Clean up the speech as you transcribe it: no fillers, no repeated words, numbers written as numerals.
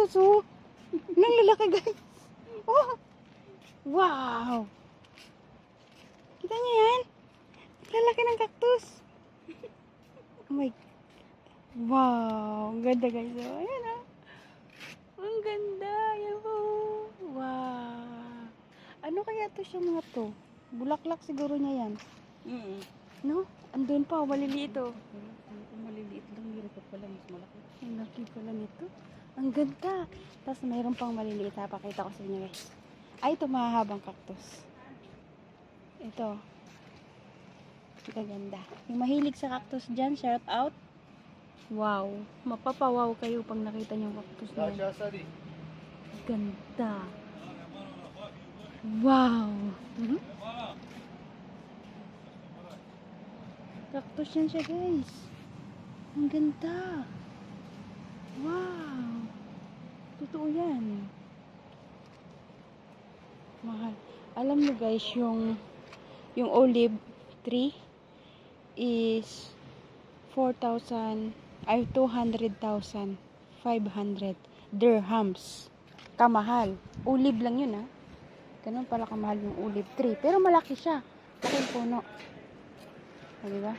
cactus, oh. Nang lalaki, guys. Oh. Wow. Kita niyo yan? Lalaki ng cactus. Oh my. Wow. Ang ganda, guys. Oh, ayan, oh. Ang ganda. Ayan po. Wow. Ano kaya to siya mga to? Bulaklak siguro niya yan. No? Andun pa, maliliit oh. Maliliit lang, meron pa pala mas malaki. Ang laki pala nito. Ang ganda. Tapos mayroon pang maliliit. Pakita ko sa inyo, guys. Ay, ito mahahabang cactus. Ito. Ganda. Yung mahilig sa cactus dyan, shout out. Wow. Mapapawaw kayo pag nakita niyo yung cactus na yan. Ganda. Wow. Cactus yan siya, guys. Ang ganda. Wow. Totoo yan. Mahal. Alam mo guys, yung olive tree is 200,500 dirhams. Kamahal. Olive lang yun, ha. Ganun pala kamahal yung olive tree. Pero malaki siya. Laking puno. Diba?